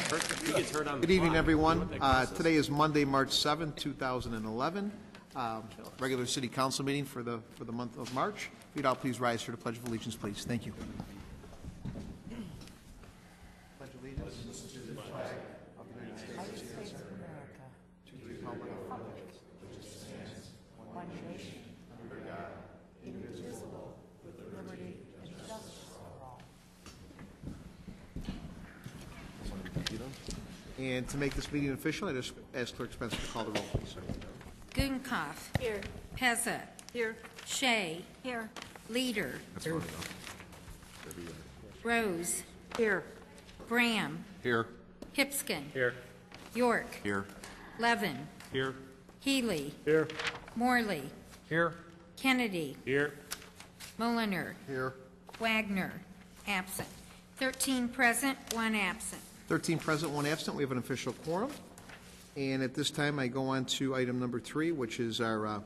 Good evening, everyone. Today is Monday, March 7th, 2011. Regular City Council meeting for the month of March. If you'd all please rise for the Pledge of Allegiance, please. Thank you. Pledge allegiance to the flag of the United States of America, to the republic which stands one nation under God, indivisible, with liberty and justice for all. And to make this meeting official, I just ask Clerk Spencer to call the roll, please. Gudenkauf. Here. Pezza. Here. Shea. Here. Leader. Here. Rose. Here. Graham. Here. Pipskin. Here. York. Here. Levin. Here. Healy. Here. Morley. Here. Kennedy. Here. Mulliner. Here. Wagner. Absent. 13 present, 1 absent. 13 present, 1 absent. We have an official quorum. And at this time, I go on to item number 3, which is our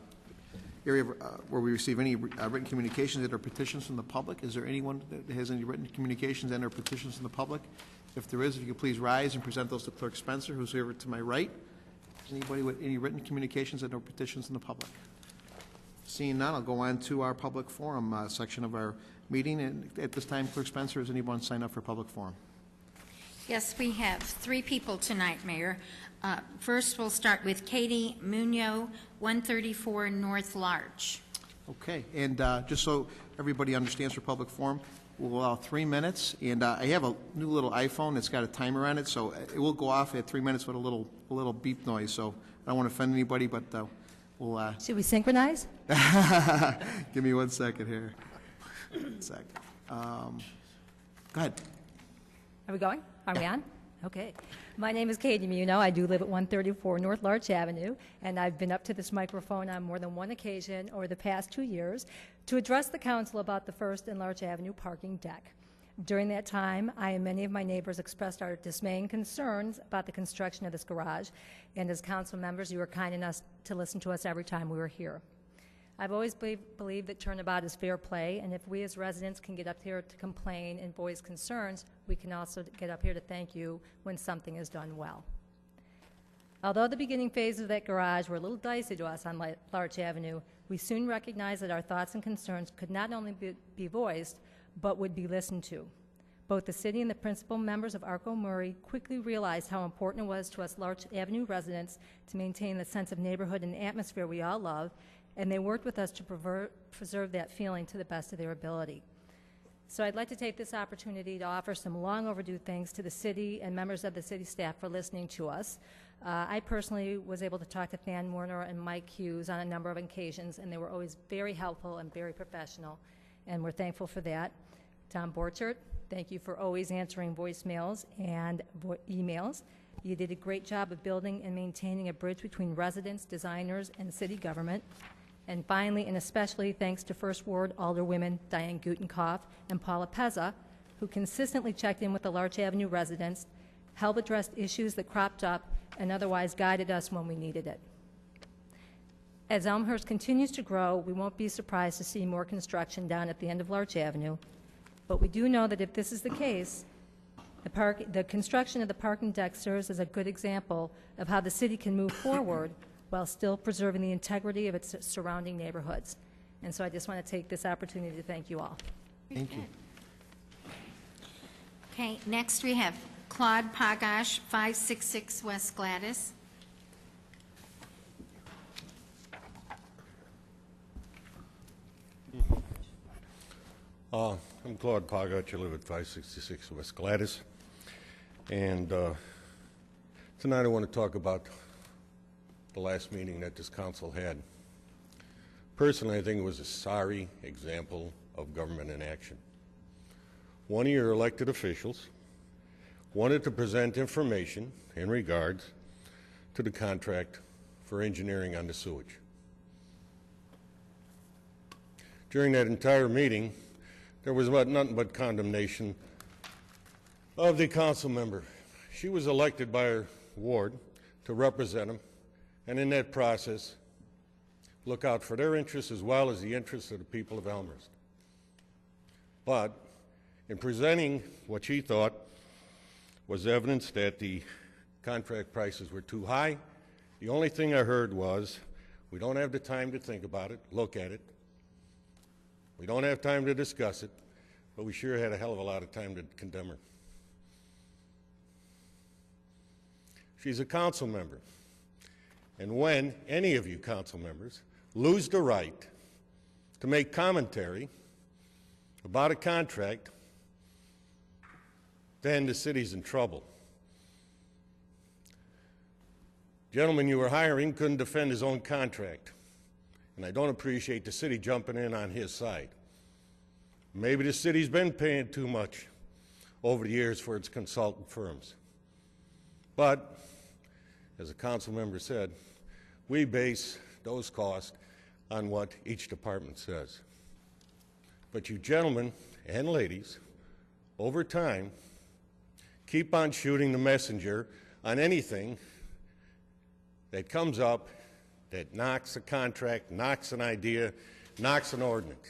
area where we receive any written communications and or petitions from the public. Is there anyone that has any written communications and or petitions from the public? If there is, if you could please rise and present those to Clerk Spencer, who's here to my right. Anybody with any written communications and or petitions from the public? Seeing none, I'll go on to our public forum section of our meeting. And at this time, Clerk Spencer, has anyone signed up for public forum? Yes, we have 3 people tonight, Mayor. First, we'll start with Katie Munoz, 134 North Larch. Okay, and just so everybody understands for public forum, we'll allow 3 minutes. And I have a new little iPhone that's got a timer on it, so it will go off at 3 minutes with a little beep noise. So I don't want to offend anybody, but we'll. Should we synchronize? Give me 1 second here. 1 second. Go ahead. Are we going? Are we on? Okay. My name is Katie Munoz. I do live at 134 North Larch Avenue, and I've been up to this microphone on more than 1 occasion over the past 2 years to address the council about the First and Larch Avenue parking deck. During that time, I and many of my neighbors expressed our dismay and concerns about the construction of this garage, and as council members, you were kind enough to listen to us every time we were here. I've always believed that turnabout is fair play, and if we as residents can get up here to complain and voice concerns, we can also get up here to thank you when something is done well. Although the beginning phases of that garage were a little dicey to us on Larch Avenue, we soon recognized that our thoughts and concerns could not only be voiced, but would be listened to. Both the city and the principal members of ARCO Murray quickly realized how important it was to us Larch Avenue residents to maintain the sense of neighborhood and atmosphere we all love, and they worked with us to preserve that feeling to the best of their ability. So I'd like to take this opportunity to offer some long overdue thanks to the city and members of the city staff for listening to us. I personally was able to talk to Than Warner and Mike Hughes on a number of occasions, and they were always very helpful and very professional, and we're thankful for that. Tom Borchert, thank you for always answering voicemails and emails. You did a great job of building and maintaining a bridge between residents, designers, and city government. And finally, and especially thanks to First Ward Alderwomen Diane Gudenkauf and Paula Pezza, who consistently checked in with the Larch Avenue residents, helped address issues that cropped up, and otherwise guided us when we needed it. As Elmhurst continues to grow, we won't be surprised to see more construction down at the end of Larch Avenue, but we do know that if this is the case, the construction of the parking deck serves as a good example of how the city can move forward while still preserving the integrity of its surrounding neighborhoods. And so I just want to take this opportunity to thank you all. Thank you. Okay, next we have Claude Pagash, 566 West Gladys. I'm Claude Pagash. I live at 566 West Gladys. And tonight I want to talk about the last meeting that this council had. Personally, I think it was a sorry example of government inaction. One of your elected officials wanted to present information in regards to the contract for engineering on the sewage. During that entire meeting, there was nothing but condemnation of the council member. She was elected by her ward to represent them, and in that process, look out for their interests as well as the interests of the people of Elmhurst. But in presenting what she thought was evidence that the contract prices were too high. The only thing I heard was, we don't have the time to think about it, look at it. We don't have time to discuss it, but we sure had a hell of a lot of time to condemn her. She's a council member. And when any of you council members lose the right to make commentary about a contract, then the city's in trouble. Gentleman you were hiring couldn't defend his own contract, and I don't appreciate the city jumping in on his side. Maybe the city's been paying too much over the years for its consultant firms. But, as a council member said, we base those costs on what each department says. But you gentlemen and ladies, over time, keep on shooting the messenger on anything that comes up that knocks a contract, knocks an idea, knocks an ordinance.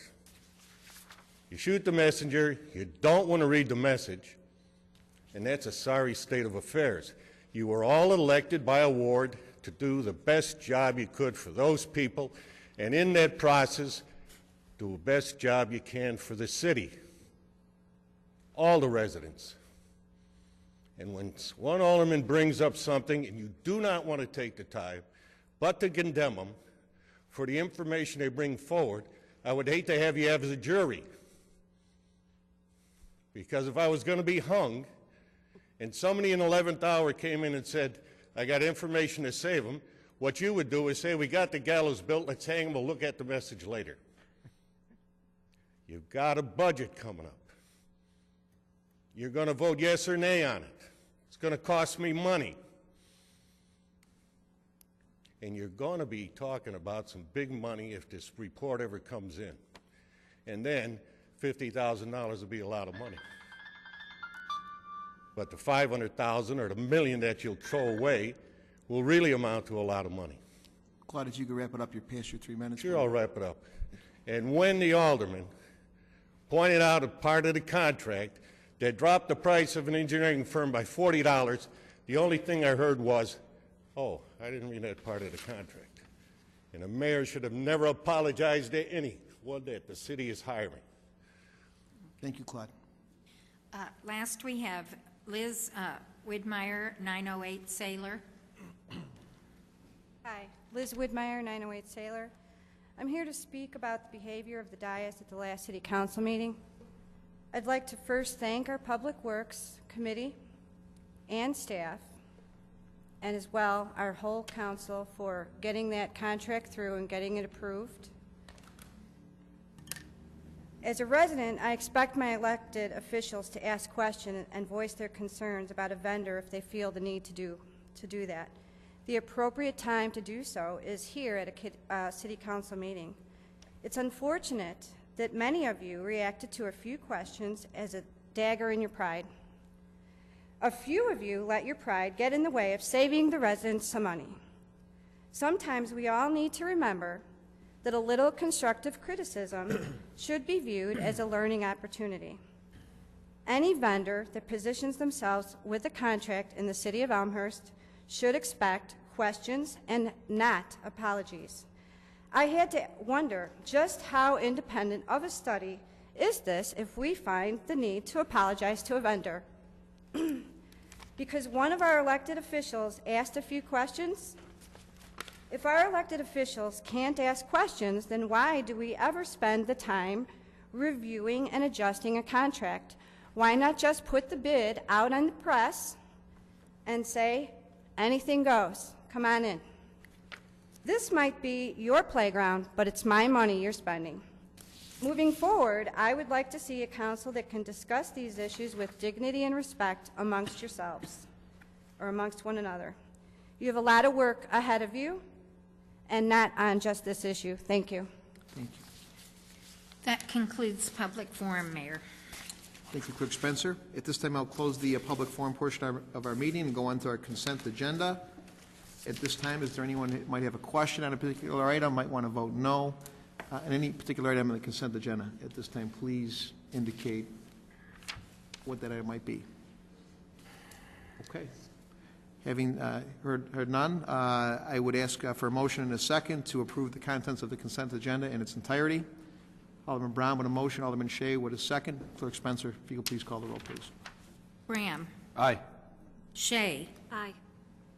You shoot the messenger, you don't want to read the message, and that's a sorry state of affairs. You were all elected by a ward to do the best job you could for those people, and in that process, do the best job you can for the city, all the residents. And when one alderman brings up something and you do not want to take the time but to condemn them for the information they bring forward, I would hate to have you have as a jury. Because if I was going to be hung and somebody in the 11th hour came in and said, I got information to save them, what you would do is say, we got the gallows built, let's hang them, we'll look at the message later. You've got a budget coming up. You're going to vote yes or nay on it. It's going to cost me money. And you're going to be talking about some big money if this report ever comes in. And then $50,000 will be a lot of money. But the $500,000 or the $1 million that you'll throw away will really amount to a lot of money. Claude, if you could wrap it up, you're past your 3 minutes. Sure, I'll wrap it up. And when the alderman pointed out a part of the contract that dropped the price of an engineering firm by $40, the only thing I heard was, oh, I didn't read that part of the contract. And the mayor should have never apologized to anyone that the city is hiring. Thank you, Claude. Last we have Liz Widmeyer, 908 Sailor. Hi, Liz Widmeyer, 908 Sailor. I'm here to speak about the behavior of the dais at the last City Council meeting. I'd like to first thank our Public Works Committee and staff, and as well our whole council for getting that contract through and getting it approved. As a resident, I expect my elected officials to ask questions and voice their concerns about a vendor if they feel the need to do that. The appropriate time to do so is here at a City Council meeting. It's unfortunate that many of you reacted to a few questions as a dagger in your pride. A few of you let your pride get in the way of saving the residents some money. Sometimes we all need to remember that a little constructive criticism should be viewed as a learning opportunity. Any vendor that positions themselves with a contract in the city of Elmhurst should expect questions and not apologies. I had to wonder just how independent of a study is this if we find the need to apologize to a vendor. Because one of our elected officials asked a few questions. If our elected officials can't ask questions, then why do we ever spend the time reviewing and adjusting a contract? Why not just put the bid out on the press and say, anything goes, come on in. This might be your playground, but it's my money you're spending. Moving forward, I would like to see a council that can discuss these issues with dignity and respect amongst yourselves, or amongst one another. You have a lot of work ahead of you, and not on just this issue. Thank you. Thank you. That concludes public forum, Mayor. Thank you, Clerk Spencer. At this time, I'll close the public forum portion of our meeting and go on to our consent agenda. At this time, is there anyone who might have a question on a particular item, might want to vote no? On any particular item on the consent agenda, at this time, please indicate what that item might be. Okay. Having heard none, I would ask for a motion and a second to approve the contents of the consent agenda in its entirety. Alderman Brown with a motion, Alderman Shea with a second. Clerk Spencer, if you could please call the roll, please. Graham. Aye. Shea. Aye.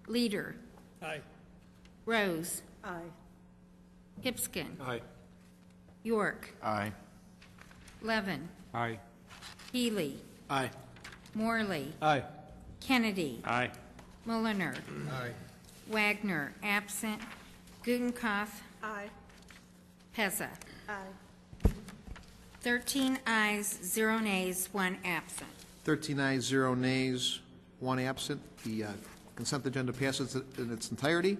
Leader. Aye. Rose. Aye. Hipskin. Aye. York. Aye. Levin. Aye. Healy. Aye. Morley. Aye. Kennedy. Aye. Mulliner. Aye. Wagner, absent. Gudenkauf. Aye. Pezza. Aye. 13 ayes, 0 nays, 1 absent. 13 ayes, 0 nays, 1 absent. The consent agenda passes in its entirety.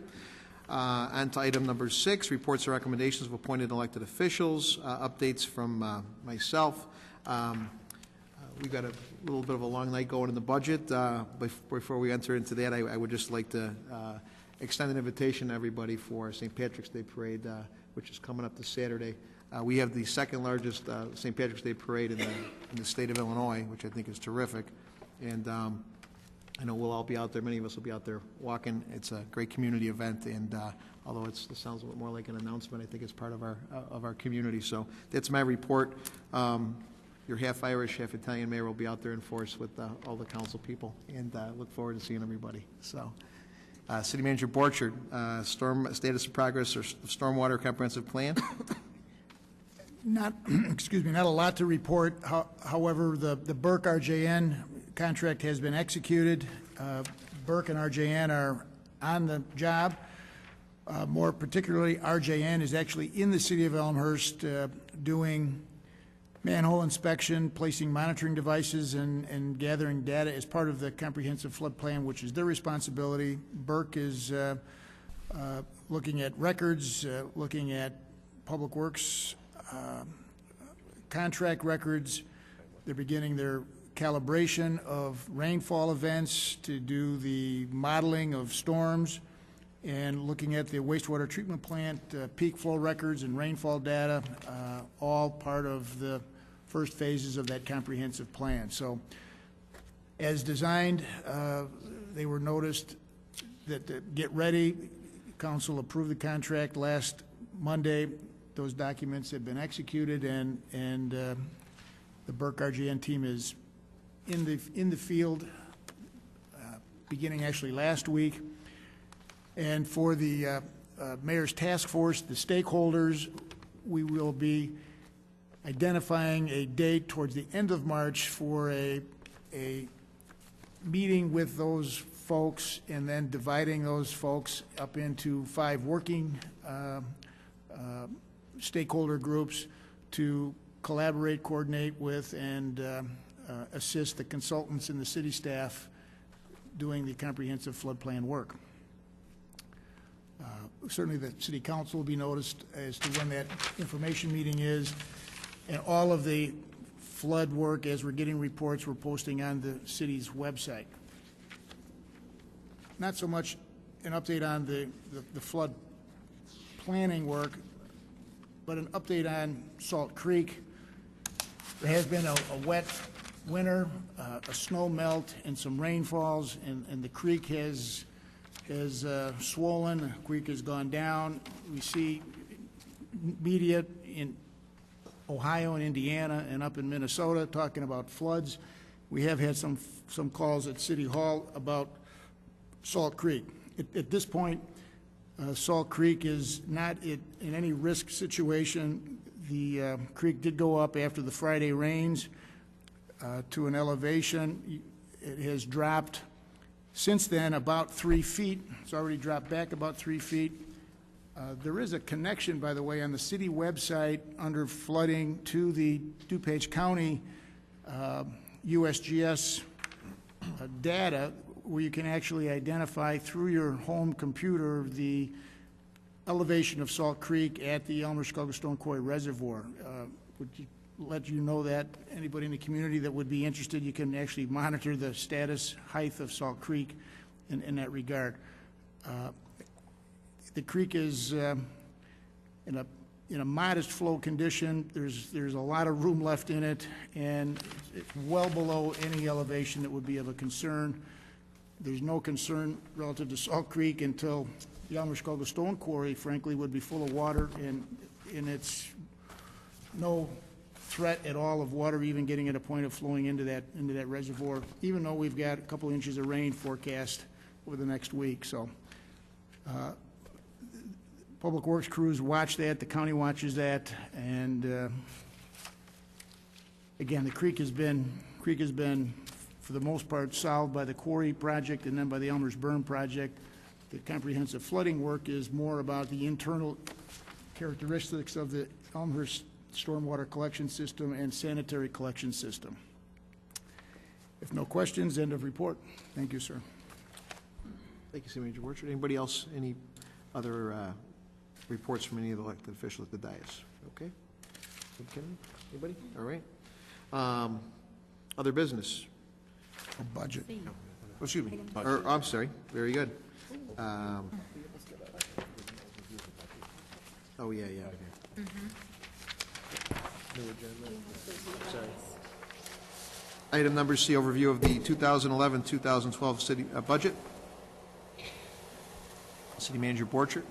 On to item number 6, reports and recommendations of appointed and elected officials. Updates from myself. We've got a little bit of a long night going in the budget. Before we enter into that, I would just like to extend an invitation to everybody for St. Patrick's Day Parade, which is coming up this Saturday. We have the second largest St. Patrick's Day Parade in the state of Illinois, which I think is terrific. And I know we'll all be out there. Many of us will be out there walking. It's a great community event, and although it sounds a little more like an announcement, I think it's part of our community. So that's my report. Your half Irish, half Italian mayor will be out there in force with all the council people, and look forward to seeing everybody. So, City Manager Borchard, status of progress or stormwater comprehensive plan. Not, excuse me, not a lot to report. However, the Burke RJN contract has been executed. Burke and RJN are on the job. More particularly, RJN is actually in the city of Elmhurst doing manhole inspection, placing monitoring devices, and gathering data as part of the comprehensive flood plan, which is their responsibility. Burke is looking at records, looking at public works contract records. They're beginning their calibration of rainfall events to do the modeling of storms, and looking at the wastewater treatment plant, peak flow records and rainfall data, all part of the first phases of that comprehensive plan. So as designed, they were noticed that get ready. Council approved the contract last Monday. Those documents have been executed, and the Burke RGN team is in the field beginning actually last week. And for the mayor's task force, the stakeholders, we will be identifying a date towards the end of March for a meeting with those folks, and then dividing those folks up into 5 working stakeholder groups to collaborate, coordinate with, and assist the consultants and the city staff doing the comprehensive flood plan work. Certainly the city council will be noticed as to when that information meeting is, and all of the flood work, as we're getting reports, we're posting on the city's website. Not so much an update on the flood planning work, but an update on Salt Creek. There has been a wet winter, a snow melt, and some rainfalls, and the creek has swollen. The creek has gone down. We see media in Ohio and Indiana and up in Minnesota talking about floods. We have had some calls at City Hall about Salt Creek. At this point, Salt Creek is not in any risk situation. The creek did go up after the Friday rains to an elevation. It has dropped since then about 3 feet. It's already dropped back about 3 feet. There is a connection, by the way, on the city website under flooding to the DuPage County USGS data, where you can actually identify through your home computer the elevation of Salt Creek at the Elmhurst-Scugga-Stone Quarry Reservoir. Would you let you know that? Anybody in the community that would be interested, you can actually monitor the status height of Salt Creek in that regard. The creek is in a modest flow condition. There's a lot of room left in it, and it's well below any elevation that would be of a concern. There's no concern relative to Salt Creek until the Elmhurst Stone Quarry, frankly, would be full of water, and it's no threat at all of water even getting at a point of flowing into that reservoir, even though we've got a couple inches of rain forecast over the next week. So Public Works crews watch that, the county watches that, and again, the creek has been, for the most part, solved by the quarry project and then by the Elmhurst Burn project. The comprehensive flooding work is more about the internal characteristics of the Elmhurst stormwater collection system and sanitary collection system. If no questions, end of report. Thank you, sir. Thank you, City Manager Borchert. Anybody else, any other reports from any of the elected officials at the dais? Okay. Anybody? All right. Other business? A budget. Oh, excuse me. I'm sorry. Very good. Oh, yeah. Sorry. Item number C, overview of the 2011-2012 city budget. City Manager Borchert.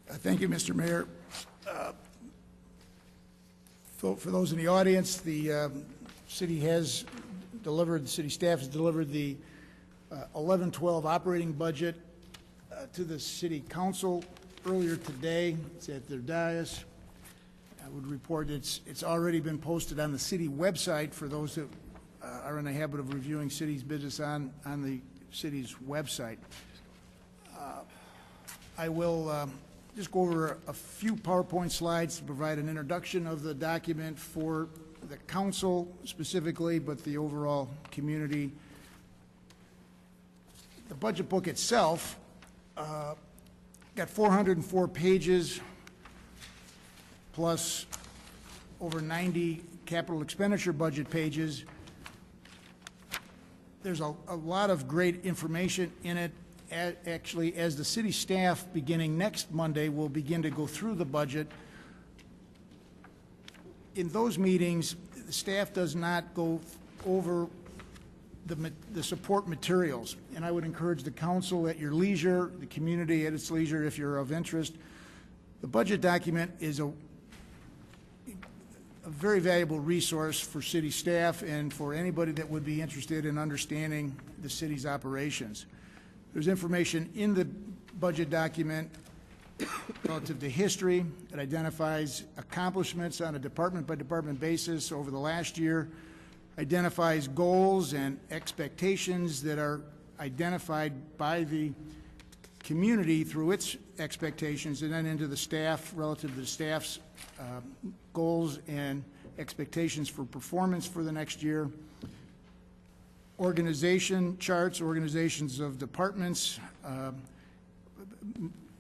Thank you, Mr. Mayor. For those in the audience, the city staff has delivered the 11-12 operating budget to the city council earlier today. It's at their dais. I would report it's already been posted on the city website for those that are in the habit of reviewing city's business on the city's website. I will just go over a few PowerPoint slides to provide an introduction of the document for the council specifically, but the overall community. The budget book itself got 404 pages plus over 90 capital expenditure budget pages. There's a lot of great information in it. Actually, as the city staff, beginning next Monday, will begin to go through the budget. In those meetings, the staff does not go over the support materials, and I would encourage the council at your leisure, the community at its leisure, if you're of interest. The budget document is a very valuable resource for city staff and for anybody that would be interested in understanding the city's operations. There's information in the budget document relative to history. It identifies accomplishments on a department-by-department basis over the last year, identifies goals and expectations that are identified by the community through its expectations, and then into the staff relative to the staff's goals and expectations for performance for the next year. Organization charts, organizations of departments,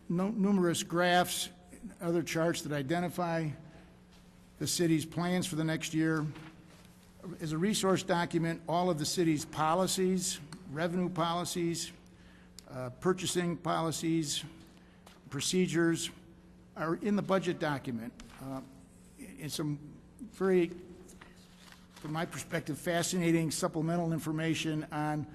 numerous graphs, other charts that identify the city's plans for the next year. As a resource document, all of the city's policies, revenue policies, purchasing policies, procedures are in the budget document. And some very, from my perspective, fascinating supplemental information on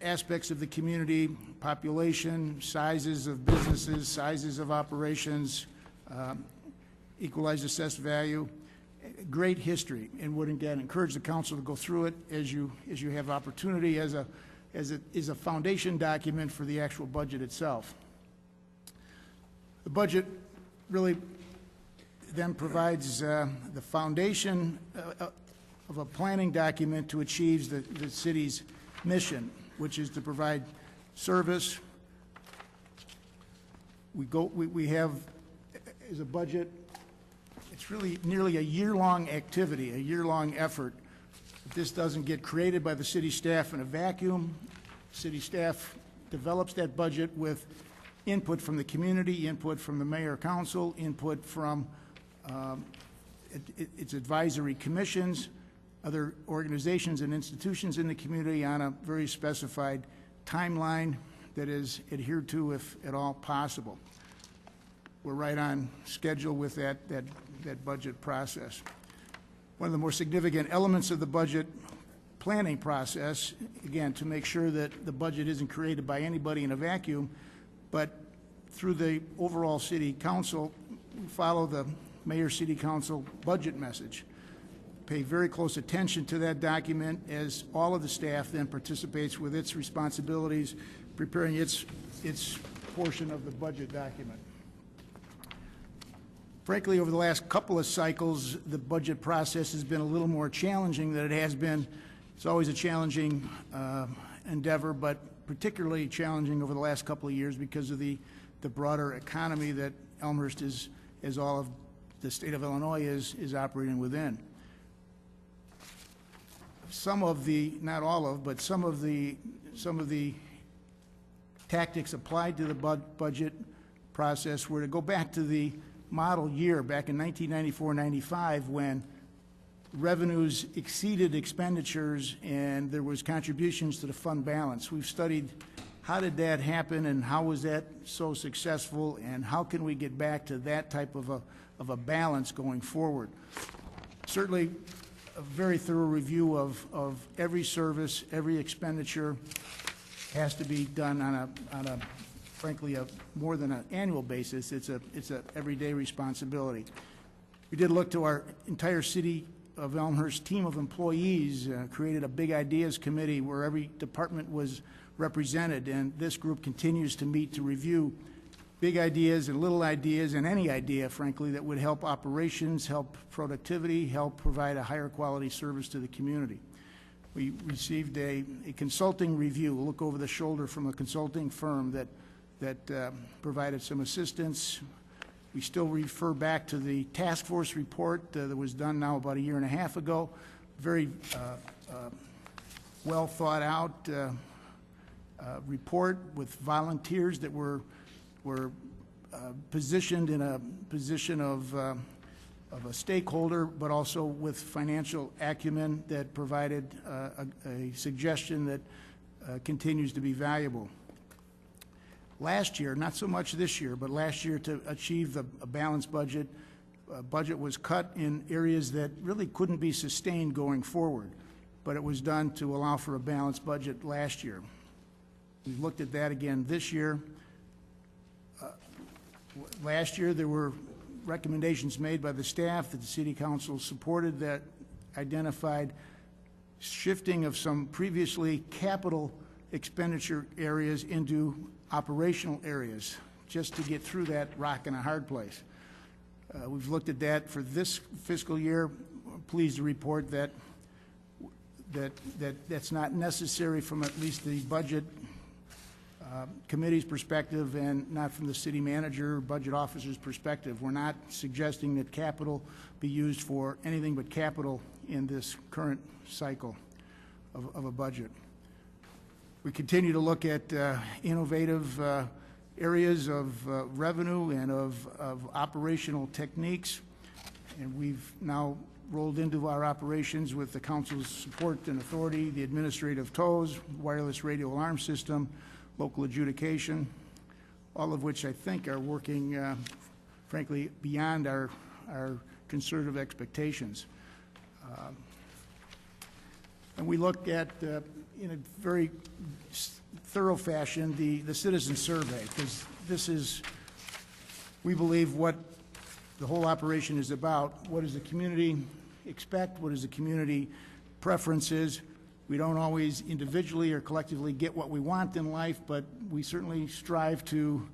aspects of the community, population, sizes of businesses, sizes of operations, equalized assessed value, great history, and would again encourage the council to go through it as you have opportunity as it is a foundation document for the actual budget itself. The budget really then provides the foundation of a planning document to achieve the city's mission, which is to provide service. We have, as a budget, it's really nearly a year-long activity, a year-long effort. This doesn't get created by the city staff in a vacuum. City staff develops that budget with input from the community, input from the mayor council, input from its advisory commissions, other organizations and institutions in the community on a very specified timeline that is adhered to if at all possible. we're right on schedule with that budget process. One of the more significant elements of the budget planning process, again, to make sure that the budget isn't created by anybody in a vacuum, but through the overall city council, we follow the mayor city council budget message. Pay very close attention to that document as all of the staff then participates with its responsibilities, preparing its portion of the budget document. Frankly, over the last couple of cycles, the budget process has been a little more challenging than it has been. It's always a challenging endeavor, but particularly challenging over the last couple of years because of the broader economy that Elmhurst is, as all of the state of Illinois is operating within. Some of the, not all of, but some of the tactics applied to the budget process were to go back to the model year, back in 1994-95, when revenues exceeded expenditures and there was contributions to the fund balance. We've studied how did that happen and how was that so successful and how can we get back to that type of a balance going forward. Certainly a very thorough review of every service, every expenditure has to be done on a frankly, more than an annual basis. It's a everyday responsibility. We did look to our entire city of Elmhurst team of employees, created a big ideas committee where every department was represented, and this group continues to meet to review big ideas and little ideas and any idea, frankly, that would help operations, help productivity, help provide a higher quality service to the community. We received a consulting review, a look over the shoulder from a consulting firm that provided some assistance. We still refer back to the task force report that was done now about a year and a half ago. Very well thought out report with volunteers that were positioned in a position of a stakeholder, but also with financial acumen that provided a suggestion that continues to be valuable. Last year, not so much this year, but last year to achieve a balanced budget, budget was cut in areas that really couldn't be sustained going forward, but it was done to allow for a balanced budget last year. We looked at that again this year. Last year, there were recommendations made by the staff that the City Council supported that identified shifting of some previously capital expenditure areas into operational areas, just to get through that rock and a hard place. We've looked at that for this fiscal year. We're pleased to report that that's not necessary from at least the budget committee's perspective and not from the city manager or budget officer's perspective. We're not suggesting that capital be used for anything but capital in this current cycle of a budget. We continue to look at innovative areas of revenue and of operational techniques, and we've now rolled into our operations with the council's support and authority, the administrative TOWs, wireless radio alarm system, local adjudication, all of which I think are working, frankly, beyond our conservative expectations. And we look at, in a very thorough fashion, the citizen survey, because this is, we believe, what the whole operation is about. What does the community expect? What is the community preferences? We don't always individually or collectively get what we want in life, but we certainly strive to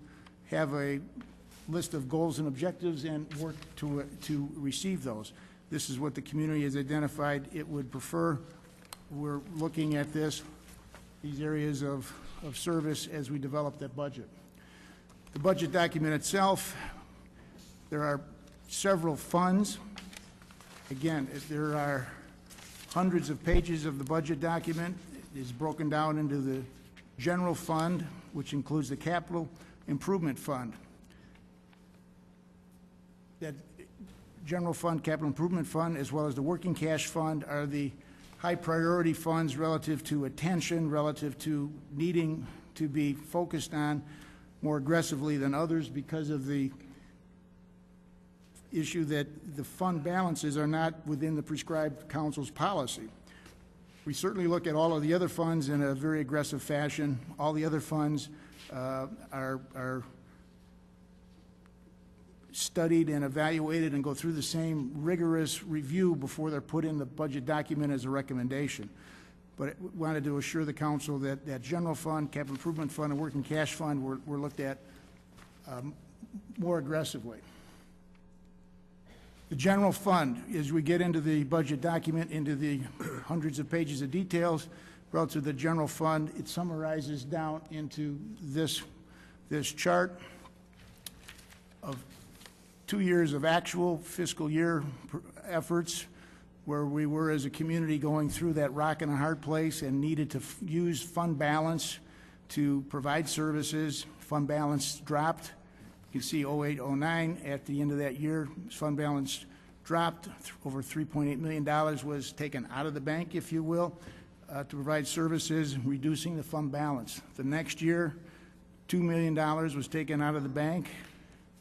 have a list of goals and objectives and work to receive those. This is what the community has identified it would prefer. We're looking at these areas of service as we develop that budget. The budget document itself, there are several funds. Again, there are hundreds of pages of the budget document. It is broken down into the general fund, which includes the capital improvement fund. That general fund, capital improvement fund, as well as the working cash fund are the high priority funds relative to attention, relative to needing to be focused on more aggressively than others because of the issue that the fund balances are not within the prescribed council's policy. We certainly look at all of the other funds in a very aggressive fashion. All the other funds are studied and evaluated and go through the same rigorous review before they're put in the budget document as a recommendation. But I wanted to assure the council that that general fund, capital improvement fund, and working cash fund were looked at more aggressively. The general fund, as we get into the budget document, into the hundreds of pages of details relative to the general fund, it summarizes down into this chart of 2 years of actual fiscal year efforts, where we were as a community going through that rock and a hard place and needed to use fund balance to provide services. Fund balance dropped. You can see 08, 09, at the end of that year, fund balance dropped. Over $3.8 million was taken out of the bank, if you will, to provide services, reducing the fund balance. The next year, $2 million was taken out of the bank.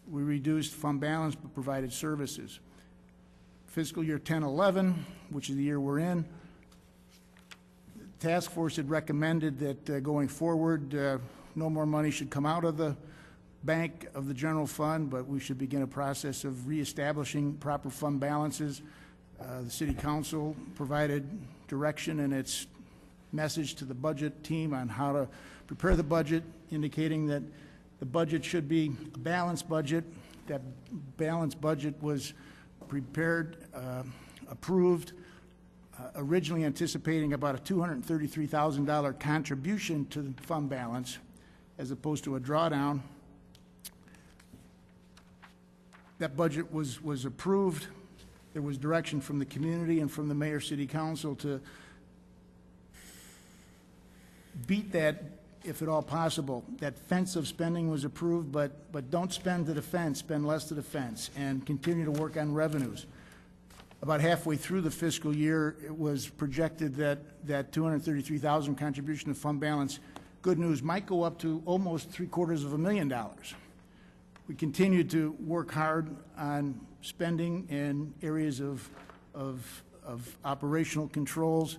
We reduced fund balance but provided services. Fiscal year 10-11, which is the year we're in, the task force had recommended that going forward, no more money should come out of the bank of the general fund, but we should begin a process of reestablishing proper fund balances. The city council provided direction in its message to the budget team on how to prepare the budget, indicating that the budget should be a balanced budget. That balanced budget was prepared, approved, originally anticipating about a $233,000 contribution to the fund balance as opposed to a drawdown. That budget was approved. There was direction from the community and from the mayor city council to beat that, if at all possible. That fence of spending was approved, but don't spend to the fence, spend less to the fence, and continue to work on revenues. About halfway through the fiscal year, it was projected that $233,000 contribution to fund balance, good news, might go up to almost $750,000. We continued to work hard on spending in areas of operational controls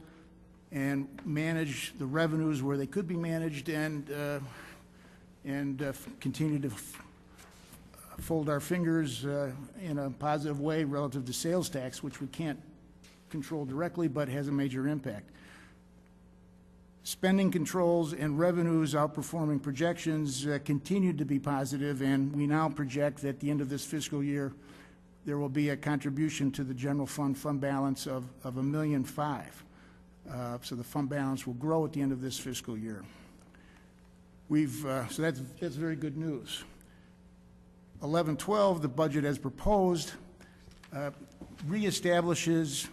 and manage the revenues where they could be managed, and continue to fold our fingers in a positive way relative to sales tax, which we can't control directly but has a major impact. Spending controls and revenues outperforming projections continued to be positive, and we now project that at the end of this fiscal year there will be a contribution to the general fund balance of $1.5 million. So the fund balance will grow at the end of this fiscal year. So that's very good news. 11-12, the budget as proposed, reestablishes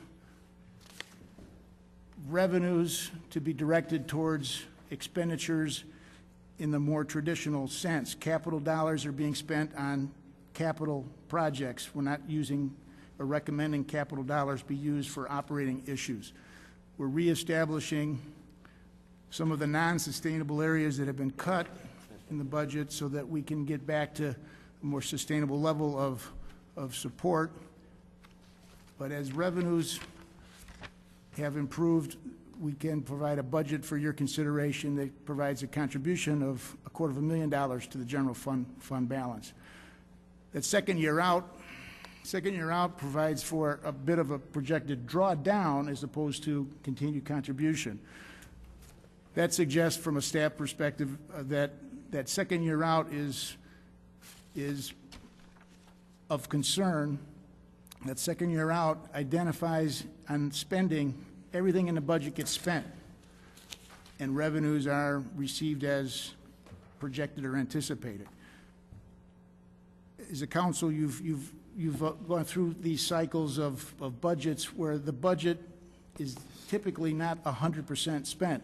revenues to be directed towards expenditures in the more traditional sense. Capital dollars are being spent on capital projects. We're not using or recommending capital dollars be used for operating issues. We're reestablishing some of the non-sustainable areas that have been cut in the budget so that we can get back to a more sustainable level of support. But as revenues have improved, we can provide a budget for your consideration that provides a contribution of $250,000 to the general fund balance. That second year out provides for a bit of a projected drawdown as opposed to continued contribution. That suggests from a staff perspective that second year out is of concern. That second year out identifies on spending, everything in the budget gets spent, and revenues are received as projected or anticipated. As a council, you've gone through these cycles of budgets where the budget is typically not 100% spent.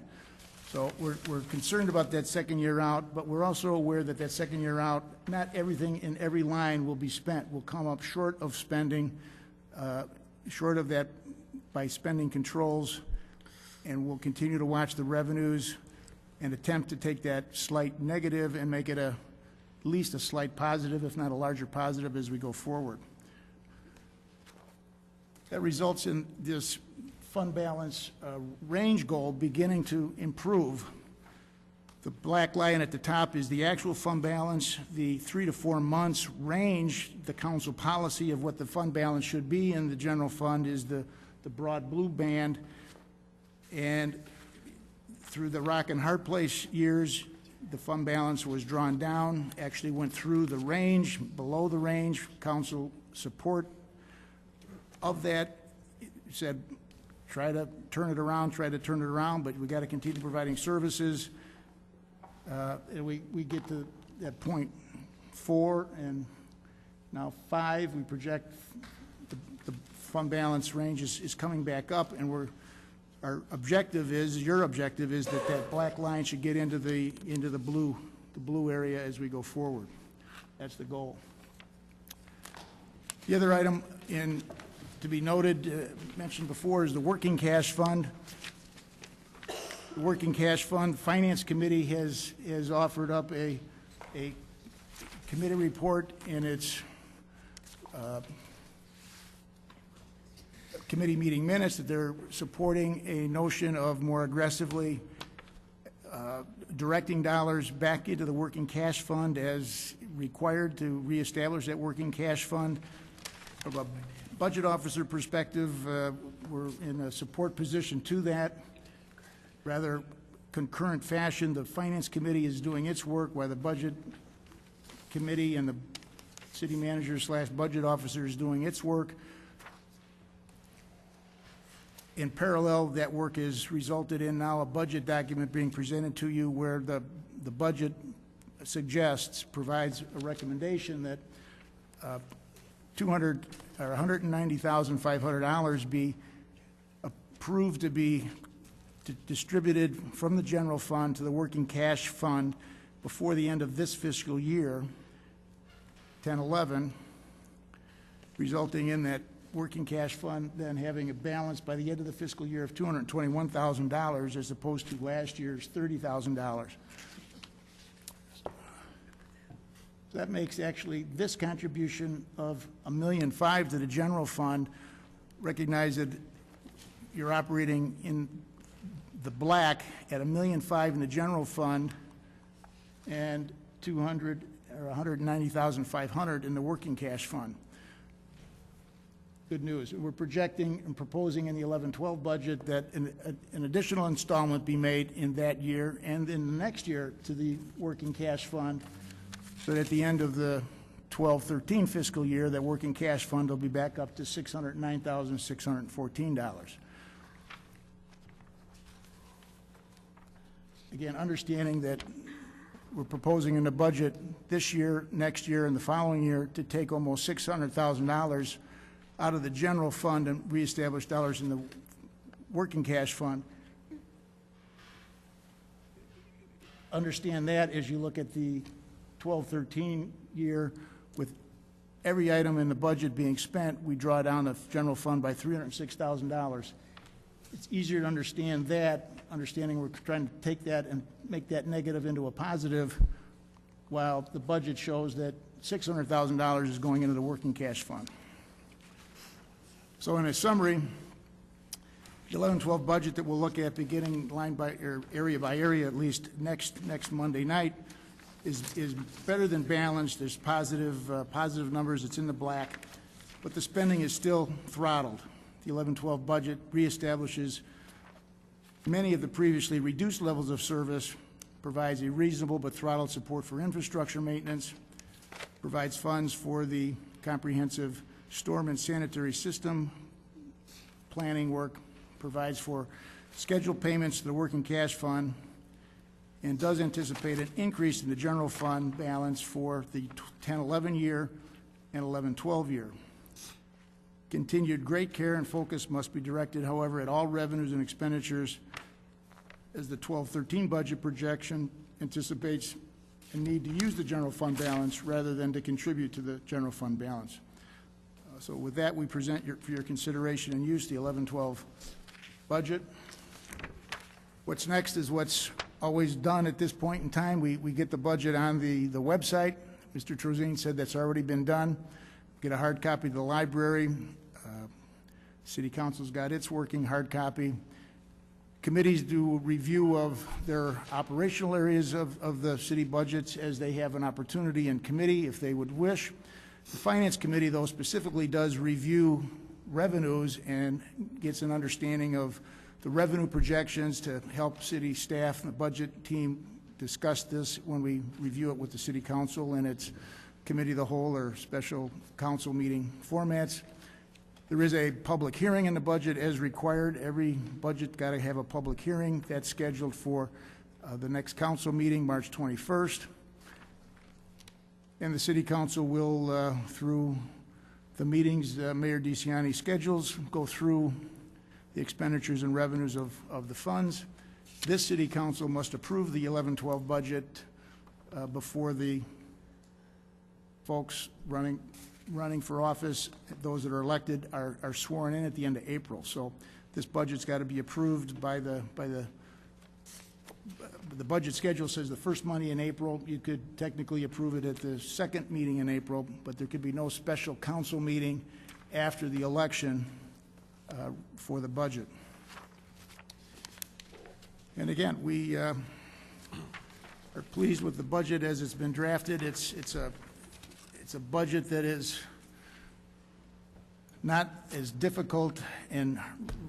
So we're concerned about that second year out, but we're also aware that that second year out, not everything in every line will be spent. We'll come up short of spending, short of that by spending controls, and we'll continue to watch the revenues and attempt to take that slight negative and make it at least a slight positive, if not a larger positive, as we go forward. That results in this fund balance range goal beginning to improve. The black line at the top is the actual fund balance. The 3 to 4 months range, the council policy of what the fund balance should be in the general fund is the broad blue band. And through the Rock and Hard Place years, the fund balance was drawn down, actually went through the range, below the range. Council support of that said, try to turn it around, but we got to continue providing services. And we get to that point 4 and now 5. We project the fund balance range is coming back up, and our objective is, your objective is that black line should get into the blue area as we go forward. That's the goal. The other item to be noted, mentioned before, is the working cash fund. The working cash fund, Finance Committee has offered up a committee report in its committee meeting minutes that they're supporting a notion of more aggressively directing dollars back into the working cash fund as required to reestablish that working cash fund. From a budget officer perspective, we're in a support position to that. Rather concurrent fashion, the Finance Committee is doing its work while the Budget Committee and the City Manager / Budget Officer is doing its work. In parallel, that work has resulted in now a budget document being presented to you where the budget provides a recommendation that $190,500 be approved to be distributed from the general fund to the working cash fund before the end of this fiscal year, 10-11, resulting in that working cash fund then having a balance by the end of the fiscal year of $221,000 as opposed to last year's $30,000. That makes actually this contribution of $1.5 million to the general fund. Recognize that you're operating in the black at $1.5 million in the general fund and $190,500 in the working cash fund. Good news. We're projecting and proposing in the 11-12 budget that an additional installment be made in that year and in the next year to the working cash fund, so that at the end of the 12-13 fiscal year, that working cash fund will be back up to $609,614. Again, understanding that we're proposing in the budget this year, next year, and the following year to take almost $600,000 out of the general fund and reestablish dollars in the working cash fund. Understand that as you look at the 12-13 year, with every item in the budget being spent, we draw down the general fund by $306,000. It's easier to understand that, understanding we're trying to take that and make that negative into a positive, while the budget shows that $600,000 is going into the working cash fund. So in a summary, the 11-12 budget that we'll look at beginning line by or area by area, at least next Monday night, is better than balanced. There's positive numbers. It's in the black, but the spending is still throttled. The 11-12 budget reestablishes many of the previously reduced levels of service, provides a reasonable but throttled support for infrastructure maintenance, provides funds for the comprehensive storm and sanitary system planning work, provides for scheduled payments to the working cash fund, and does anticipate an increase in the general fund balance for the 10-11 year and 11-12 year. Continued great care and focus must be directed, however, at all revenues and expenditures, as the 12-13 budget projection anticipates a need to use the general fund balance rather than to contribute to the general fund balance. So with that, we present for your consideration and use the 11-12 budget. What's next is what's always done at this point in time. We get the budget on the website. Mr. Trozine said that's already been done. Get a hard copy to the library. City Council's got its working hard copy. Committees do review of their operational areas of the city budgets as they have an opportunity in committee if they would wish. The Finance Committee, though, specifically does review revenues and gets an understanding of the revenue projections to help city staff and the budget team discuss this when we review it with the City Council in its committee of the whole or special council meeting formats. There is a public hearing in the budget as required. Every budget got to have a public hearing. That's scheduled for the next council meeting, March 21st. And the City Council will, through the meetings Mayor DeCiani schedules, go through the expenditures and revenues of the funds. This City Council must approve the 11-12 budget before the folks running for office, those that are elected, are sworn in at the end of April. So this budget's got to be approved by the budget schedule says the first Monday in April. You could technically approve it at the second meeting in April, but there could be no special council meeting after the election for the budget. And again, we are pleased with the budget as it's been drafted. It's a budget that is not as difficult and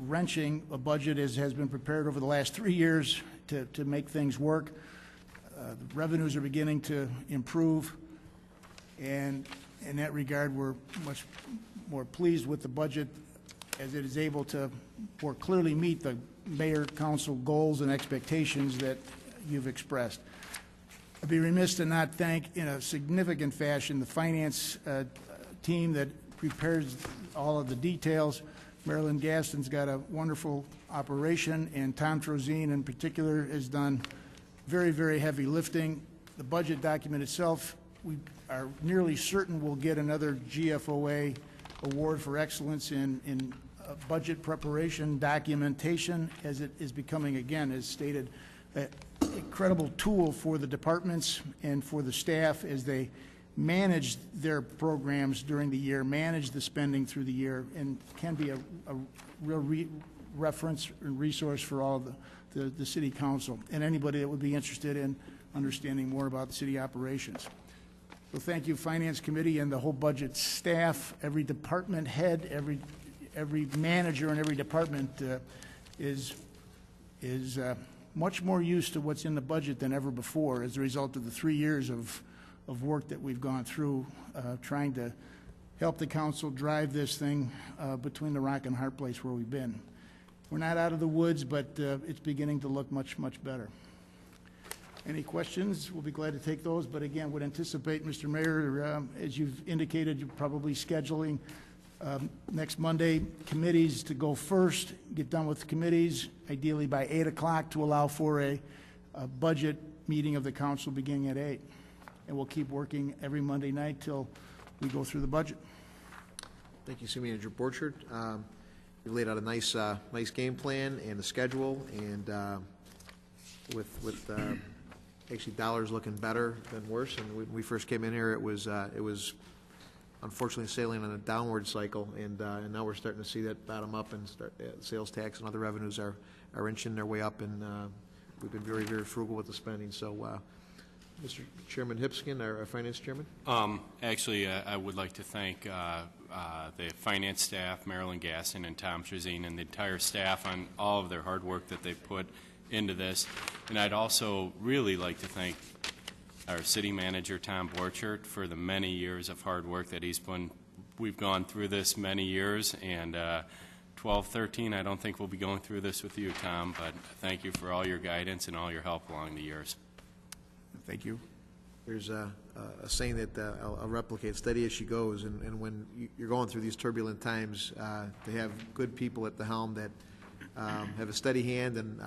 wrenching a budget as has been prepared over the last 3 years to make things work. The revenues are beginning to improve, and in that regard, we're much more pleased with the budget as it is able to more clearly meet the mayor council goals and expectations that you've expressed. I'd be remiss to not thank in a significant fashion the finance team that prepares all of the details. Marilyn Gaston's got a wonderful operation, and Tom Trozine in particular has done very, very heavy lifting. The budget document itself, we are nearly certain we'll get another GFOA award for excellence in budget preparation documentation, as it is becoming, again, as stated, an incredible tool for the departments and for the staff as they manage their programs during the year, manage the spending through the year, and can be a real reference and resource for all the city council and anybody that would be interested in understanding more about the city operations. So thank you, Finance Committee and the whole budget staff, every department head, every manager in every department is much more used to what's in the budget than ever before as a result of the 3 years of work that we've gone through trying to help the council drive this thing between the rock and hard place where we've been. We're not out of the woods, but it's beginning to look much, much better. Any questions? We'll be glad to take those, but again, would anticipate, Mr. Mayor, as you've indicated, you're probably scheduling next Monday committees to go first, get done with the committees, ideally by 8 o'clock to allow for a budget meeting of the council beginning at 8. And we'll keep working every Monday night till we go through the budget. Thank you, City Manager Borchert. You laid out a nice game plan and a schedule, and with actually dollars looking better than worse. And when we first came in here, it was unfortunately sailing on a downward cycle, and now we're starting to see that bottom up, and sales tax and other revenues are inching their way up, and we've been very, very frugal with the spending. So, Mr. Chairman Hipskin, our Finance Chairman. Actually, I would like to thank the finance staff, Marilyn Gaston and Tom Trezine, and the entire staff on all of their hard work that they put into this. And I'd also really like to thank our city manager, Tom Borchert, for the many years of hard work that he's put. We've gone through this many years, and 12, 13, I don't think we'll be going through this with you, Tom, but thank you for all your guidance and all your help along the years. Thank you. There's a saying that I'll replicate: steady as she goes. And when you're going through these turbulent times, to have good people at the helm that have a steady hand and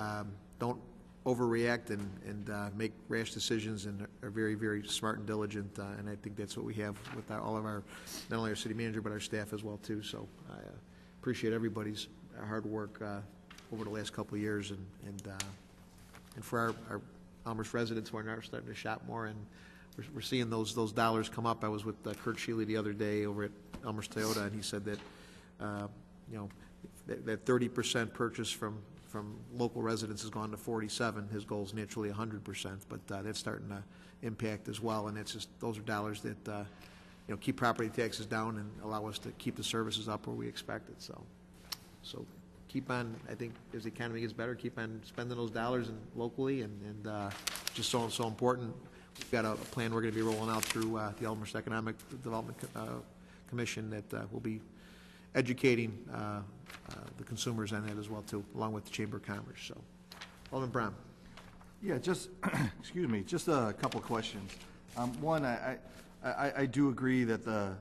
don't overreact and make rash decisions and are very, very smart and diligent. And I think that's what we have with all of our, not only our city manager, but our staff as well, too. So I appreciate everybody's hard work over the last couple of years. And for our Elmhurst residents who are now starting to shop more, and we're seeing those dollars come up. I was with Kurt Shealy the other day over at Elmhurst Toyota, and he said that that 30% purchase from local residents has gone to 47. His goal is naturally 100%, but that's starting to impact as well, and it's just, those are dollars that, you know, keep property taxes down and allow us to keep the services up where we expect it, so keep on, I think, as the economy gets better, keep on spending those dollars locally, and just so important. We've got a plan we're going to be rolling out through the Elmhurst Economic Development Commission that will be educating the consumers on that as well, too, along with the Chamber of Commerce. So, Alderman Brown. Yeah, just, excuse me, just a couple of questions. One, I do agree that the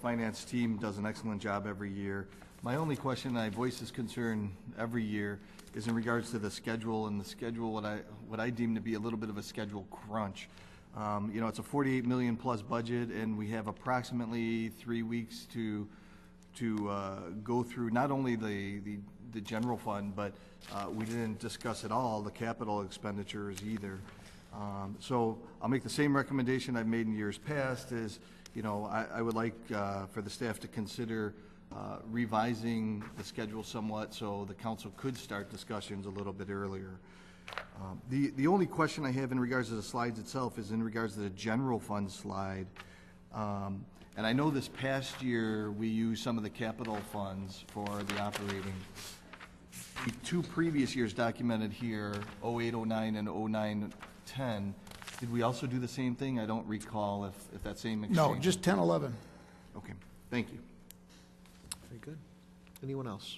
finance team does an excellent job every year. My only question, I voice this concern every year, is in regards to the schedule, and the schedule, what I deem to be a little bit of a schedule crunch. You know, it's a 48 million plus budget, and we have approximately 3 weeks to go through not only the general fund, but we didn't discuss at all the capital expenditures either. So I'll make the same recommendation I've made in years past, is, you know, I would like for the staff to consider revising the schedule somewhat so the council could start discussions a little bit earlier. The only question I have in regards to the slides itself is in regards to the general fund slide. And I know this past year we used some of the capital funds for the operating. The 2 previous years documented here, 08, 09, and 09, 10, did we also do the same thing? I don't recall if that same exchange. No, just 10, 11. Okay, thank you. Very good. Anyone else?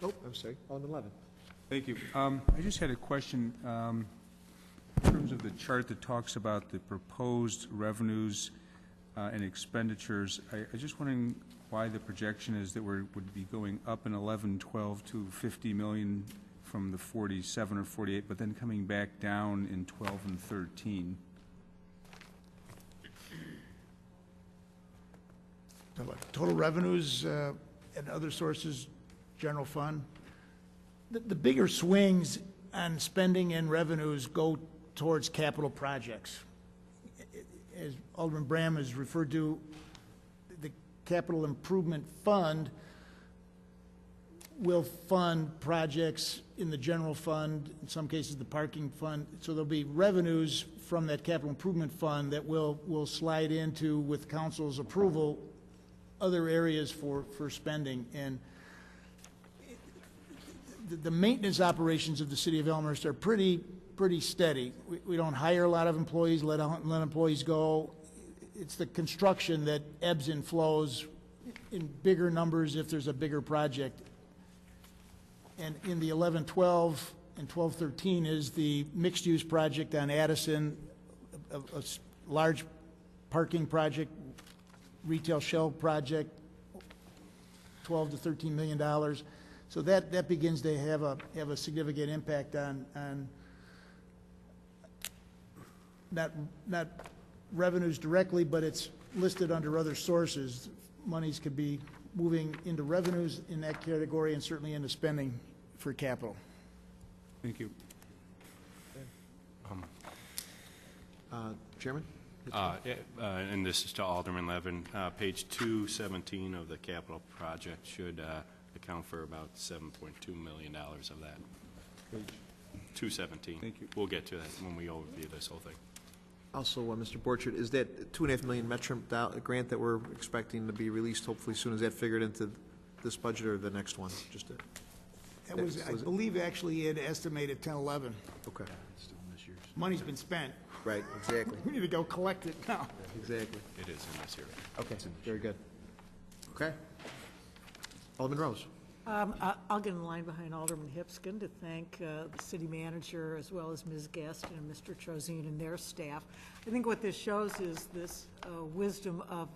Oh, I'm sorry, Alderman Levin. Thank you. I just had a question in terms of the chart that talks about the proposed revenues and expenditures. I was just wondering why the projection is that we would be going up in 11, 12 to 50 million from the 47 or 48, but then coming back down in 12 and 13. Total revenues and other sources, general fund. The bigger swings on spending and revenues go towards capital projects. As Alderman Bram has referred to, the Capital Improvement Fund will fund projects in the general fund, in some cases the parking fund. So there'll be revenues from that Capital Improvement Fund that will slide into, with council's approval, other areas for spending. And the maintenance operations of the city of Elmhurst are pretty steady. We don't hire a lot of employees, let employees go. It's the construction that ebbs and flows in bigger numbers if there's a bigger project. And in the 11-12 and 12-13 is the mixed-use project on Addison, a large parking project, retail shell project, $12 to $13 million. So that begins to have a significant impact on not revenues directly, but it's listed under other sources. Monies could be moving into revenues in that category and certainly into spending for capital. Thank you. Chairman? And this is to Alderman Levin. Page 217 of the capital project should account for about $7.2 million of that. Page 217. Thank you. We'll get to that when we overview this whole thing. Also, Mr. Borchert, is that $2.5 million Metro grant that we're expecting to be released hopefully soon, is that figured into this budget or the next one? Just to, That was, I believe, actually it estimated 10, 11. okay. Money's been spent. Right, exactly. We need to go collect it now. Exactly. It is in this area. Okay, very good. Okay. Alderman Rose. I'll get in line behind Alderman Hipskin to thank the city manager as well as Ms. Gaston and Mr. Trozine and their staff. I think what this shows is this wisdom of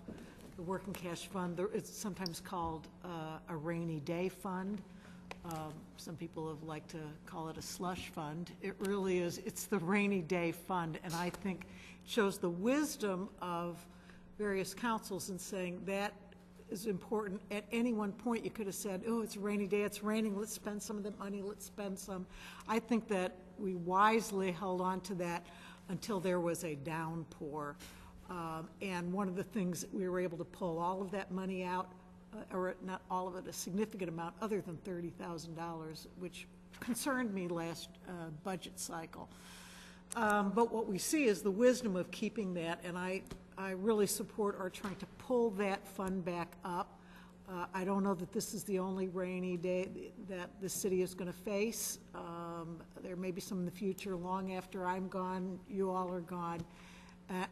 the working cash fund. It's sometimes called a rainy day fund. Some people have liked to call it a slush fund. It really is. It's the rainy day fund, and I think it shows the wisdom of various councils in saying that is important. At any one point, you could have said, oh, it's a rainy day, it's raining, let's spend some of the money, let's spend some. I think that we wisely held on to that until there was a downpour. And one of the things, we were able to pull all of that money out or not all of it, a significant amount other than $30,000, which concerned me last budget cycle. But what we see is the wisdom of keeping that, and I really support our trying to pull that fund back up. I don't know that this is the only rainy day that the city is going to face. There may be some in the future, long after I'm gone, you all are gone.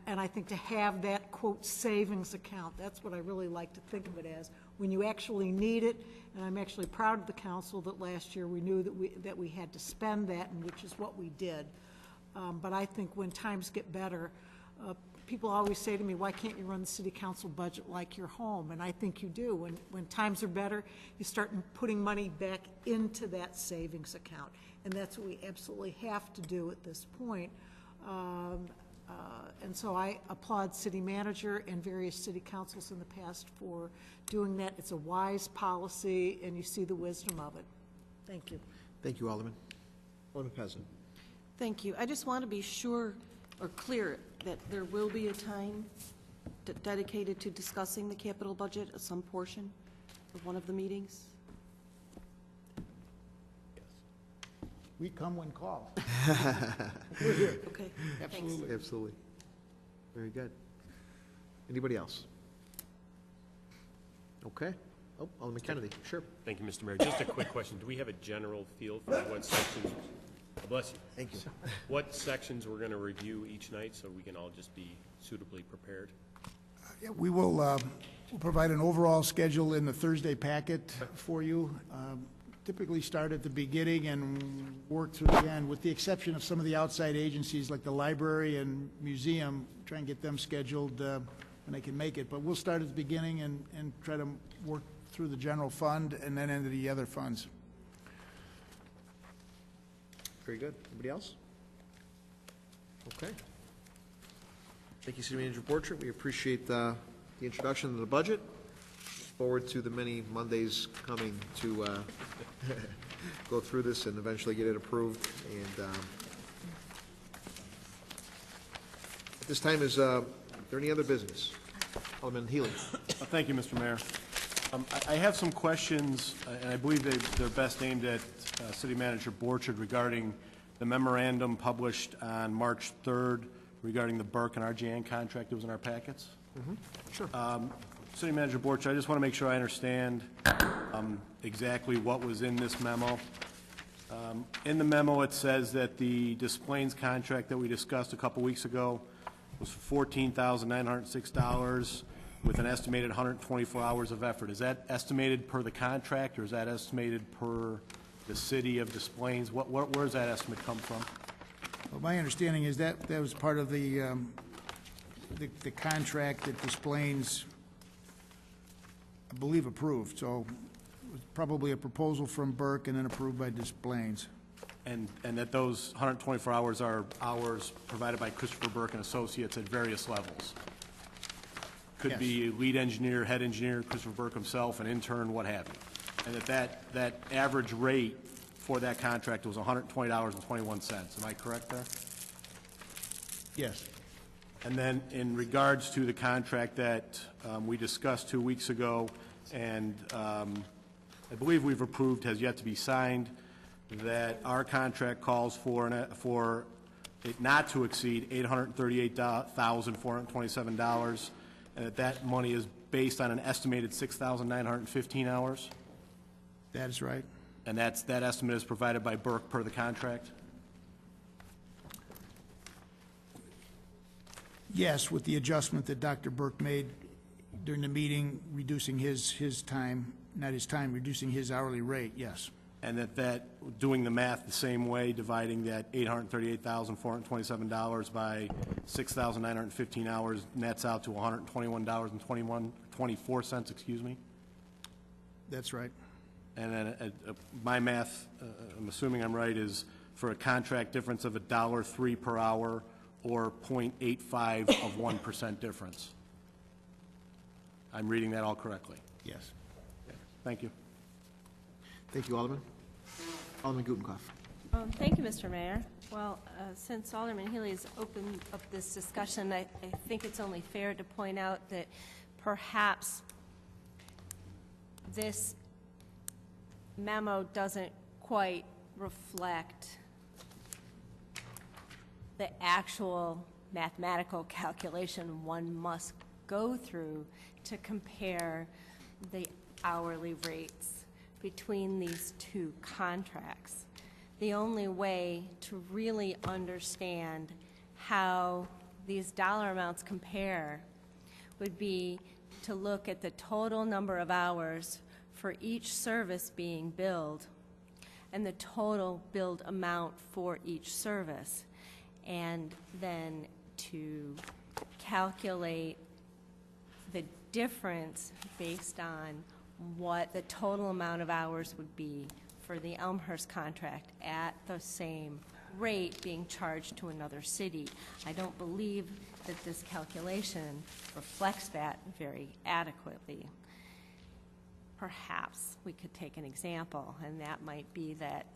And I think to have that, quote, savings account, that's what I really like to think of it as, when you actually need it. And I'm actually proud of the council that last year we knew that we had to spend that, and which is what we did. But I think when times get better, people always say to me, why can't you run the city council budget like your home? And I think you do. When times are better, you start putting money back into that savings account. And that's what we absolutely have to do at this point. And so I applaud city manager and various city councils in the past for doing that. It's a wise policy, and you see the wisdom of it. Thank you. Thank you, Alderman. Alderman Peasant. Thank you. I just want to be sure or clear that there will be a time dedicated to discussing the capital budget at some portion of one of the meetings? We come when called. We're here. Okay, Absolutely. Absolutely. Very good. Anybody else? Okay. Oh, Alderman Kennedy, sure. Thank you, Mr. Mayor. Just a quick question. Do we have a general feel for what sections, oh, bless you. Thank you. What sections we're going to review each night so we can all just be suitably prepared? Yeah, we will we'll provide an overall schedule in the Thursday packet for you. Typically start at the beginning and work through the end, with the exception of some of the outside agencies like the library and museum, try and get them scheduled when they can make it. But we'll start at the beginning and try to work through the general fund and then into the other funds. Very good. Anybody else? Okay. Thank you, City Manager Borchardt. We appreciate the introduction to the budget. Forward to the many Mondays coming to go through this and eventually get it approved. And at this time, is there any other business? Alderman Healy. Thank you, Mr. Mayor. I have some questions, and I believe they're best aimed at City Manager Borchardt regarding the memorandum published on March 3rd regarding the Burke and RGN contract that was in our packets. Sure. City Manager Borchardt, I just want to make sure I understand exactly what was in this memo. In the memo, it says that the Des Plaines contract that we discussed a couple weeks ago was $14,906 with an estimated 124 hours of effort. Is that estimated per the contract, or is that estimated per the city of Des Plaines? Where does that estimate come from? Well, my understanding is that was part of the contract that Des Plaines, I believe, approved. So it was probably a proposal from Burke and then approved by Des Plaines. And that those 124 hours are hours provided by Christopher Burke and Associates at various levels. Could Yes. be lead engineer, head engineer, Christopher Burke himself, an intern, what have you. And that average rate for that contract was $120.21. Am I correct there? Yes. And then in regards to the contract that we discussed 2 weeks ago, and I believe we've approved, has yet to be signed, that our contract calls for it not to exceed $838,427, and that money is based on an estimated 6,915 hours? That is right. And that estimate is provided by Burke per the contract? Yes, with the adjustment that Dr. Burke made during the meeting, reducing his time, not his time, reducing his hourly rate, yes. And that doing the math the same way, dividing that $838,427 by 6,915 hours nets out to $121.24, excuse me? That's right. And then my math, I'm assuming I'm right, is for a contract difference of $1.03 per hour or 0.85 of 1% difference. I'm reading that all correctly. Yes. Thank you. Thank you, Alderman. Alderman Gutenkopf. Thank you, Mr. Mayor. Well, since Alderman Healy has opened up this discussion, I think it's only fair to point out that perhaps this memo doesn't quite reflect the actual mathematical calculation one must go through to compare the hourly rates between these two contracts. The only way to really understand how these dollar amounts compare would be to look at the total number of hours for each service being billed and the total billed amount for each service, and then to calculate the difference based on what the total amount of hours would be for the Elmhurst contract at the same rate being charged to another city. I don't believe that this calculation reflects that very adequately. Perhaps we could take an example, and that might be that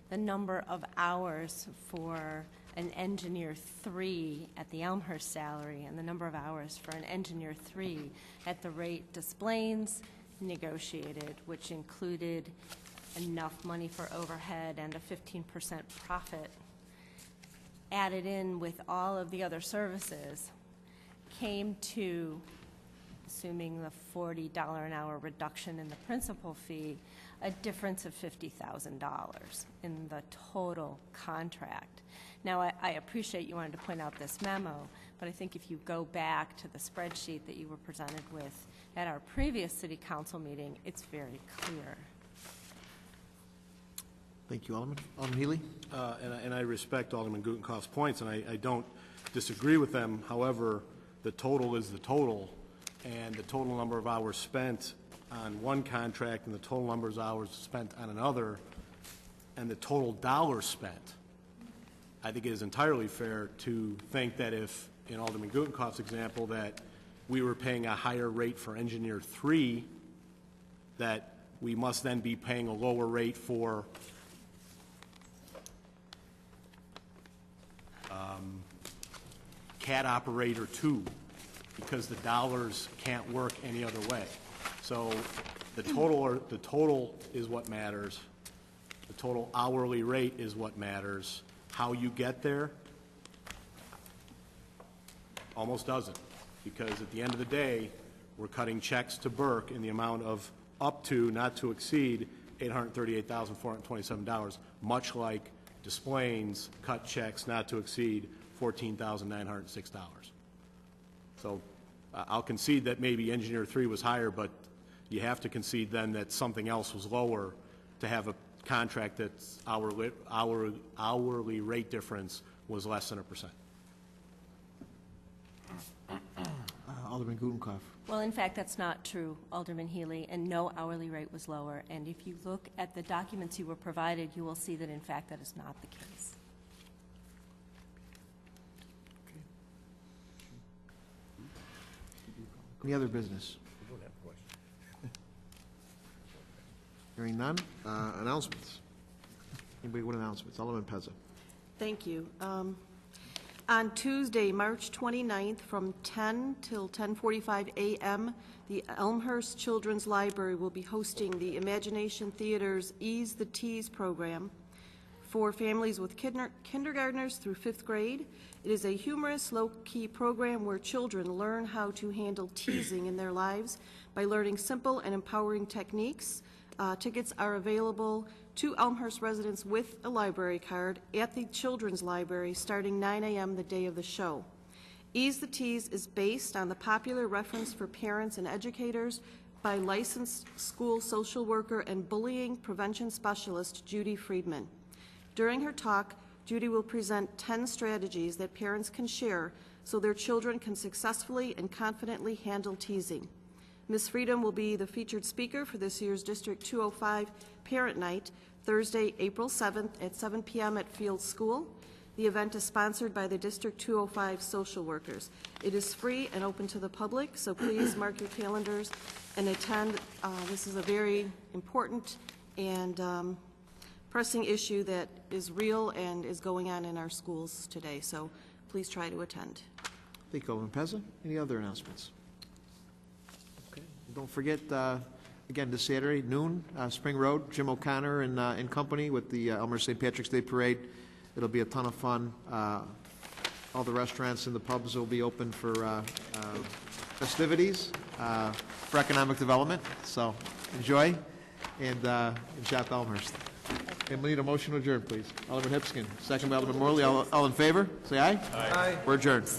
the number of hours for an engineer 3 at the Elmhurst salary and the number of hours for an engineer 3 at the rate Des Plaines negotiated, which included enough money for overhead and a 15% profit added in with all of the other services, came to, assuming the $40 an hour reduction in the principal fee, a difference of $50,000 in the total contract. Now, I appreciate you wanted to point out this memo, but I think if you go back to the spreadsheet that you were presented with at our previous city council meeting, it's very clear. Thank you, Alderman. Alderman Healy? And I respect Alderman Gutenkauf's points, and I don't disagree with them. However, the total is the total, and the total number of hours spent on one contract and the total number of hours spent on another, and the total dollars spent, I think it is entirely fair to think that if, in Alderman Gutenkauf's example, that we were paying a higher rate for engineer 3, that we must then be paying a lower rate for CAD operator 2, because the dollars can't work any other way. So the total is what matters. The total hourly rate is what matters. How you get there almost doesn't, because at the end of the day, we're cutting checks to Burke in the amount of up to, not to exceed, $838,427, much like Des Plaines cut checks not to exceed $14,906. So I'll concede that maybe engineer 3 was higher, but you have to concede then that something else was lower to have a contract that's hourly rate difference was less than 1%. Alderman Gutenkauf. Well, in fact, that's not true, Alderman Healy, and no hourly rate was lower. And if you look at the documents you were provided, you will see that, in fact, that is not the case. Any other business? Hearing none. Announcements. Anybody with announcements? Alderman Pezza. Thank you. On Tuesday, March 29th, from 10 till 10:45 a.m., the Elmhurst Children's Library will be hosting the Imagination Theater's Ease the Tease program for families with kindergartners through 5th grade. It is a humorous, low-key program where children learn how to handle teasing in their lives by learning simple and empowering techniques. Tickets are available to Elmhurst residents with a library card at the Children's Library starting 9 a.m. the day of the show. Ease the Tease is based on the popular reference for parents and educators by licensed school social worker and bullying prevention specialist Judy Friedman. During her talk, Judy will present 10 strategies that parents can share so their children can successfully and confidently handle teasing. Ms. Friedman will be the featured speaker for this year's District 205 Parent Night, Thursday, April 7th at 7 p.m. at Field School. The event is sponsored by the District 205 social workers. It is free and open to the public, so please mark your calendars and attend. This is a very important and pressing issue that is real and is going on in our schools today, so please try to attend. Thank you, Alderman Pezza. Any other announcements? Okay. Don't forget, again, this Saturday, noon, Spring Road, Jim O'Connor and company with the Elmhurst St. Patrick's Day Parade. It'll be a ton of fun. All the restaurants and the pubs will be open for festivities, for economic development, so enjoy, and shop Elmhurst. And we need a motion to adjourn, please. Alderman Hipskin, second by Alderman Morley. All in favor, say aye. Aye. We're adjourned.